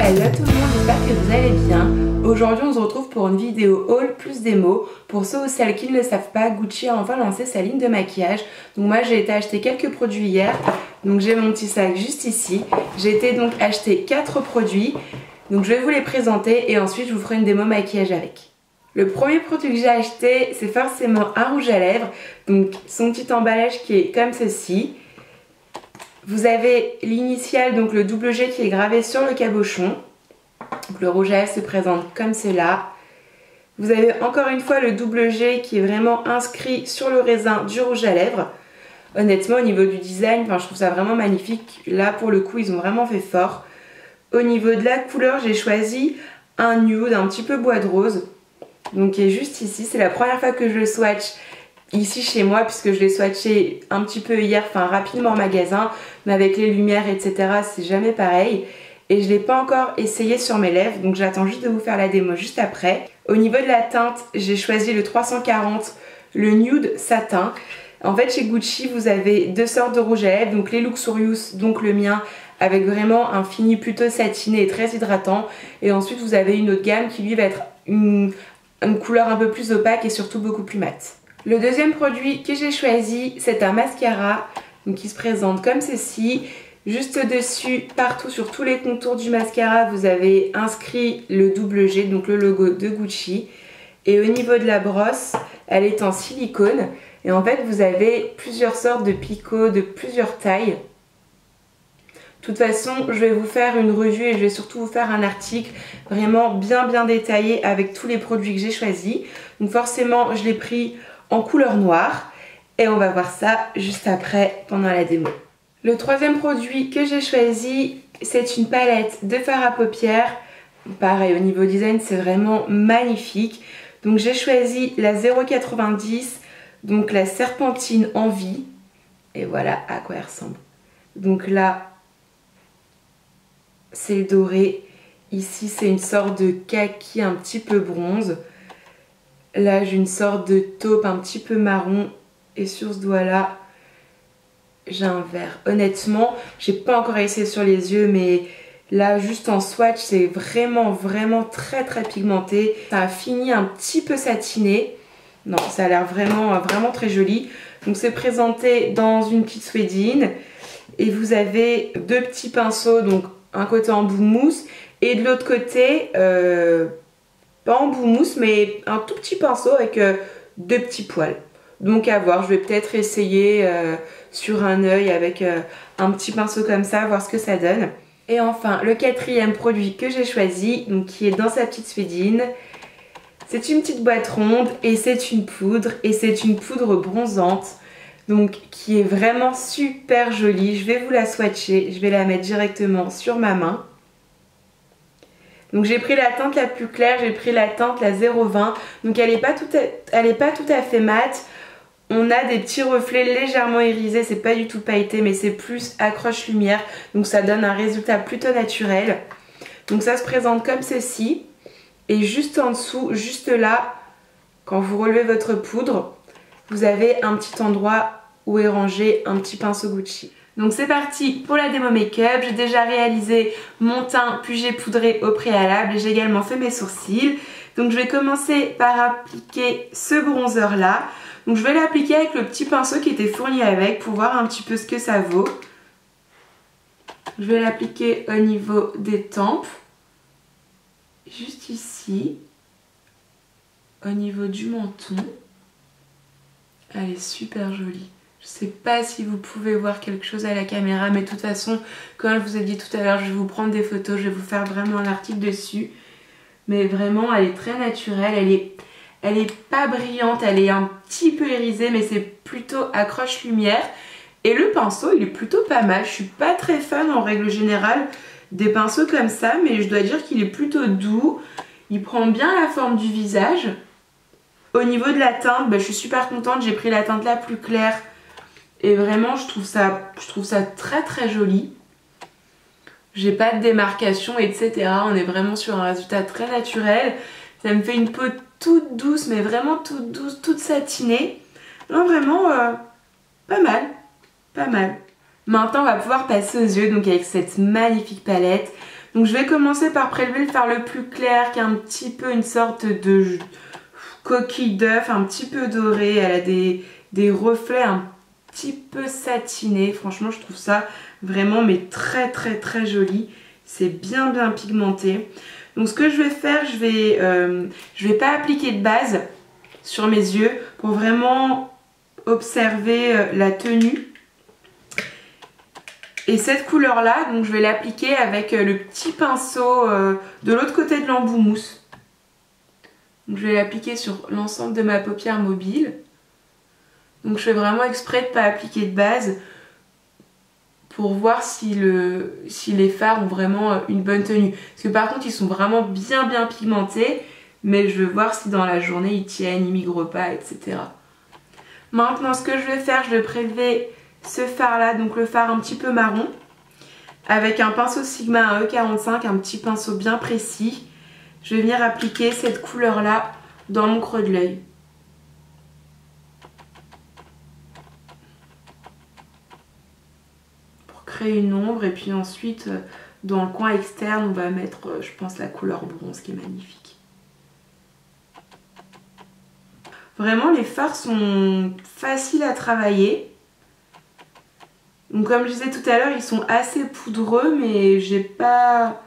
Hello tout le monde, j'espère que vous allez bien. Aujourd'hui on se retrouve pour une vidéo haul plus démo. Pour ceux ou celles qui ne le savent pas, Gucci a enfin lancé sa ligne de maquillage. Donc moi j'ai été acheter quelques produits hier. Donc j'ai mon petit sac juste ici. J'ai été donc acheter 4 produits. Donc je vais vous les présenter et ensuite je vous ferai une démo maquillage avec. Le premier produit que j'ai acheté, c'est forcément un rouge à lèvres. Donc son petit emballage qui est comme ceci. Vous avez l'initiale, donc le double G qui est gravé sur le cabochon. Donc le rouge à lèvres se présente comme cela. Vous avez encore une fois le double G qui est vraiment inscrit sur le raisin du rouge à lèvres. Honnêtement, au niveau du design, je trouve ça vraiment magnifique. Là, pour le coup, ils ont vraiment fait fort. Au niveau de la couleur, j'ai choisi un nude, un petit peu bois de rose. Donc qui est juste ici. C'est la première fois que je le swatch ici chez moi, puisque je l'ai swatché un petit peu hier, rapidement en magasin, mais avec les lumières etc c'est jamais pareil, et je l'ai pas encore essayé sur mes lèvres, donc j'attends juste de vous faire la démo juste après. Au niveau de la teinte, j'ai choisi le 340, le nude satin. En fait chez Gucci vous avez deux sortes de rouge à lèvres, donc les Luxurious, donc le mien avec vraiment un fini plutôt satiné et très hydratant, et ensuite vous avez une autre gamme qui lui va être une couleur un peu plus opaque et surtout beaucoup plus mat. Le deuxième produit que j'ai choisi, c'est un mascara donc, qui se présente comme ceci. Juste dessus, partout sur tous les contours du mascara, vous avez inscrit le double G, donc le logo de Gucci. Et au niveau de la brosse, elle est en silicone. Et en fait, vous avez plusieurs sortes de picots de plusieurs tailles. De toute façon, je vais vous faire une revue et je vais surtout vous faire un article vraiment bien détaillé avec tous les produits que j'ai choisis. Donc forcément, je l'ai pris en couleur noire et on va voir ça juste après pendant la démo. Le troisième produit que j'ai choisi, c'est une palette de fard à paupières. Pareil, au niveau design, c'est vraiment magnifique. Donc j'ai choisi la 0,90, donc la serpentine en vie. Et voilà à quoi elle ressemble. Donc là, c'est doré. Ici, c'est une sorte de kaki un petit peu bronze. Là, j'ai une sorte de taupe un petit peu marron. Et sur ce doigt-là, j'ai un vert. Honnêtement, j'ai pas encore essayé sur les yeux, mais là, juste en swatch, c'est vraiment très pigmenté. Ça a fini un petit peu satiné. Non, ça a l'air vraiment très joli. Donc, c'est présenté dans une petite suédine. Et vous avez deux petits pinceaux, donc un côté en bout mousse et de l'autre côté... pas en bout mousse, mais un tout petit pinceau avec deux petits poils. Donc à voir, je vais peut-être essayer sur un œil avec un petit pinceau comme ça, voir ce que ça donne. Et enfin, le quatrième produit que j'ai choisi, donc qui est dans sa petite suédine. C'est une petite boîte ronde et c'est une poudre. Et c'est une poudre bronzante, donc qui est vraiment super jolie. Je vais vous la swatcher, je vais la mettre directement sur ma main. Donc j'ai pris la teinte la plus claire, j'ai pris la teinte la 0,20. Donc elle n'est pas tout à fait mate. On a des petits reflets légèrement irisés, c'est pas du tout pailleté, mais c'est plus accroche lumière. Donc ça donne un résultat plutôt naturel. Donc ça se présente comme ceci. Et juste en dessous, juste là, quand vous relevez votre poudre, vous avez un petit endroit où est rangé un petit pinceau Gucci. Donc c'est parti pour la démo make-up. J'ai déjà réalisé mon teint puis j'ai poudré au préalable et j'ai également fait mes sourcils. Donc je vais commencer par appliquer ce bronzer là. Donc je vais l'appliquer avec le petit pinceau qui était fourni avec pour voir un petit peu ce que ça vaut. Je vais l'appliquer au niveau des tempes, juste ici, au niveau du menton. Elle est super jolie. Je sais pas si vous pouvez voir quelque chose à la caméra, mais de toute façon, comme je vous ai dit tout à l'heure, je vais vous prendre des photos, je vais vous faire vraiment un article dessus. Mais vraiment, elle est très naturelle, elle est pas brillante, elle est un petit peu irisée, mais c'est plutôt accroche lumière. Et le pinceau, il est plutôt pas mal. Je suis pas très fan en règle générale des pinceaux comme ça, mais je dois dire qu'il est plutôt doux. Il prend bien la forme du visage. Au niveau de la teinte, je suis super contente, j'ai pris la teinte la plus claire. Et vraiment, je trouve ça très joli. J'ai pas de démarcation, etc. On est vraiment sur un résultat très naturel. Ça me fait une peau toute douce, mais vraiment toute douce, toute satinée. Non, vraiment, pas mal. Maintenant, on va pouvoir passer aux yeux, donc avec cette magnifique palette. Donc je vais commencer par prélever le fard le plus clair, qui est un petit peu une sorte de coquille d'œuf, un petit peu dorée. Elle a des reflets un petit peu satinés. Franchement, je trouve ça vraiment mais très très très joli. C'est bien pigmenté. Donc ce que je vais faire, je vais pas appliquer de base sur mes yeux pour vraiment observer la tenue. Et cette couleur là, donc je vais l'appliquer avec le petit pinceau de l'autre côté de l'embout mousse. Donc je vais l'appliquer sur l'ensemble de ma paupière mobile. Donc je fais vraiment exprès de ne pas appliquer de base pour voir si les fards ont vraiment une bonne tenue. Parce que par contre ils sont vraiment bien pigmentés, mais je veux voir si dans la journée ils tiennent, ils migrent pas, etc. Maintenant ce que je vais faire, je vais prélever ce fard là, donc le fard un petit peu marron, avec un pinceau Sigma E45, un petit pinceau bien précis. Je vais venir appliquer cette couleur là dans mon creux de l'œil. Pour créer une ombre, et puis ensuite dans le coin externe on va mettre je pense la couleur bronze qui est magnifique. Vraiment les fards sont faciles à travailler. Donc comme je disais tout à l'heure, ils sont assez poudreux, mais j'ai pas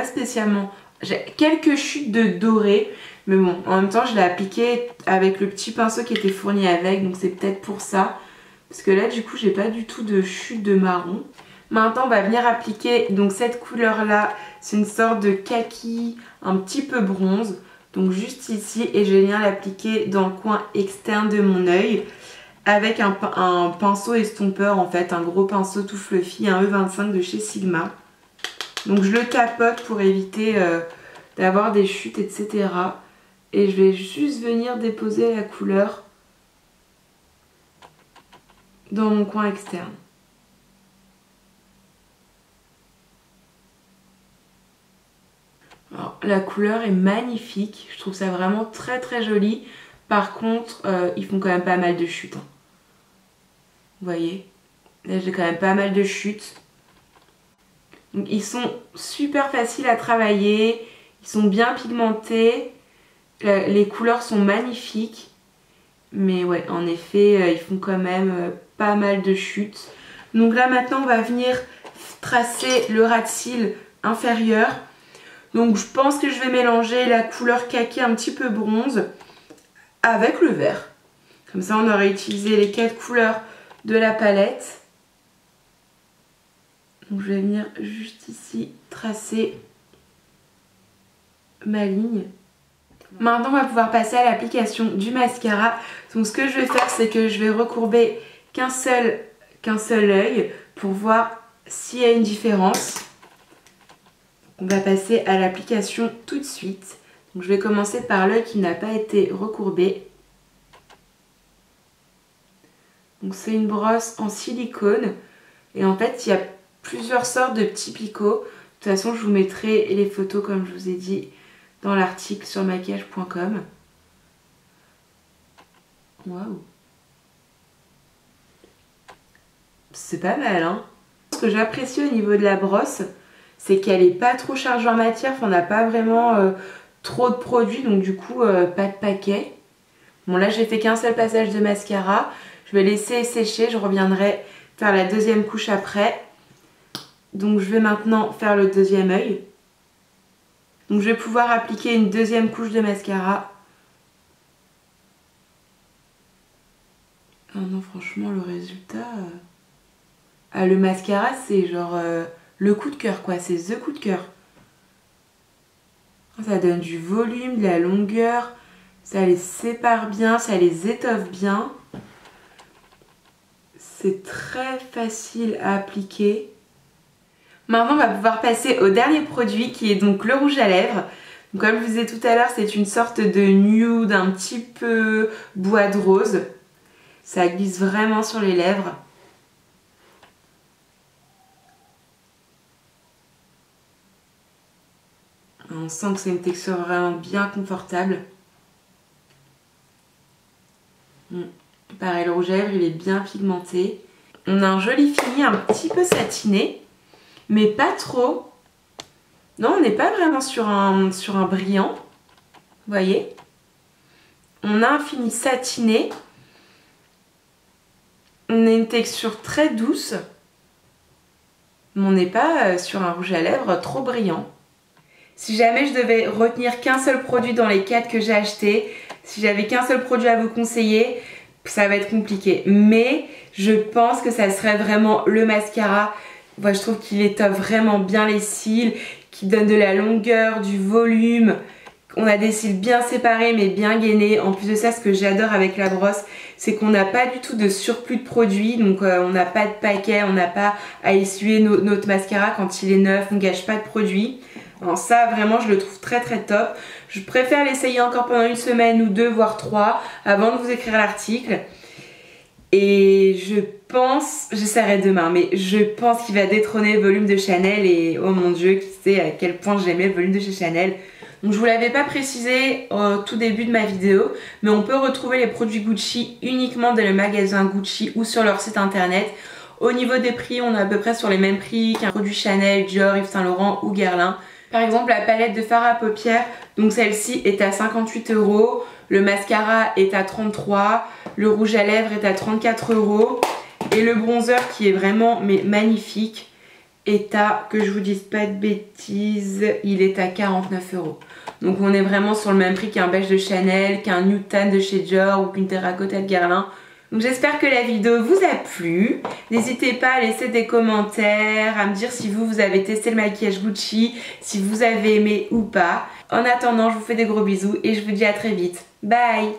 spécialement. J'ai quelques chutes de doré, mais bon, en même temps je l'ai appliqué avec le petit pinceau qui était fourni avec, donc c'est peut-être pour ça. Parce que là du coup j'ai pas du tout de chute de marron. Maintenant on va venir appliquer donc cette couleur là, c'est une sorte de kaki un petit peu bronze. Donc juste ici, et je vais venir l'appliquer dans le coin externe de mon œil. Avec un pinceau estompeur en fait, un gros pinceau tout fluffy, un E25 de chez Sigma. Donc je le tapote pour éviter d'avoir des chutes, etc. Et je vais juste venir déposer la couleur dans mon coin externe. Alors, la couleur est magnifique, je trouve ça vraiment très très joli. Par contre, ils font quand même pas mal de chutes. Hein. Vous voyez, là j'ai quand même pas mal de chutes. Donc, ils sont super faciles à travailler, ils sont bien pigmentés, les couleurs sont magnifiques. Mais ouais, en effet, ils font quand même pas mal de chutes. Donc là maintenant on va venir tracer le ras de cils inférieur. Donc je pense que je vais mélanger la couleur kaki un petit peu bronze avec le vert. Comme ça on aurait utilisé les 4 couleurs de la palette. Donc je vais venir juste ici tracer ma ligne. Maintenant on va pouvoir passer à l'application du mascara. Donc ce que je vais faire, c'est que je vais recourber qu'un seul œil pour voir s'il y a une différence. On va passer à l'application tout de suite. Donc je vais commencer par l'œil qui n'a pas été recourbé. Donc c'est une brosse en silicone et en fait il y a plusieurs sortes de petits picots. De toute façon je vous mettrai les photos comme je vous ai dit dans l'article sur maquillage.com. Waouh! C'est pas mal hein. Ce que j'apprécie au niveau de la brosse, c'est qu'elle est pas trop chargée en matière, on n'a pas vraiment trop de produits, donc du coup pas de paquet. Bon là j'ai fait qu'un seul passage de mascara. Je vais laisser sécher, je reviendrai faire la deuxième couche après. Donc je vais maintenant faire le deuxième œil. Donc je vais pouvoir appliquer une deuxième couche de mascara. Ah non franchement le résultat... Ah, le mascara c'est genre le coup de cœur quoi, c'est the coup de cœur. Ça donne du volume, de la longueur, ça les sépare bien, ça les étoffe bien. C'est très facile à appliquer. Maintenant on va pouvoir passer au dernier produit qui est donc le rouge à lèvres. Donc, comme je vous disais tout à l'heure, c'est une sorte de nude un petit peu bois de rose. Ça glisse vraiment sur les lèvres. On sent que c'est une texture vraiment bien confortable. Pareil, le rouge à lèvres il est bien pigmenté. On a un joli fini un petit peu satiné, mais pas trop. Non, on n'est pas vraiment sur un brillant. Vous voyez? On a un fini satiné. On a une texture très douce. Mais on n'est pas sur un rouge à lèvres trop brillant. Si jamais je devais retenir qu'un seul produit dans les 4 que j'ai achetés, si j'avais qu'un seul produit à vous conseiller, ça va être compliqué. Mais je pense que ça serait vraiment le mascara. Moi, je trouve qu'il étoffe vraiment bien les cils, qui donne de la longueur, du volume. On a des cils bien séparés mais bien gainés. En plus de ça, ce que j'adore avec la brosse, c'est qu'on n'a pas du tout de surplus de produits. Donc on n'a pas de paquet, on n'a pas à essuyer notre mascara quand il est neuf, on gâche pas de produits. Alors ça, vraiment, je le trouve très très top. Je préfère l'essayer encore pendant une semaine ou 2, voire 3, avant de vous écrire l'article. Et je pense, j'essaierai demain, mais je pense qu'il va détrôner le volume de Chanel. Et oh mon dieu, qui sait à quel point j'aimais le volume de chez Chanel. Donc je vous l'avais pas précisé au tout début de ma vidéo, mais on peut retrouver les produits Gucci uniquement dans le magasin Gucci ou sur leur site internet. Au niveau des prix, on est à peu près sur les mêmes prix qu'un produit Chanel, Dior, Yves Saint Laurent ou Guerlain. Par exemple, la palette de fard à paupières, donc celle-ci est à 58 €, le mascara est à 33 €, le rouge à lèvres est à 34 € et le bronzer qui est vraiment magnifique est à, que je vous dise pas de bêtises, il est à 49 €. Donc on est vraiment sur le même prix qu'un beige de Chanel, qu'un nude tan de chez Dior ou qu'une terracotta de Guerlain. Donc j'espère que la vidéo vous a plu. N'hésitez pas à laisser des commentaires, à me dire si vous avez testé le maquillage Gucci, si vous avez aimé ou pas. En attendant, je vous fais des gros bisous et je vous dis à très vite. Bye!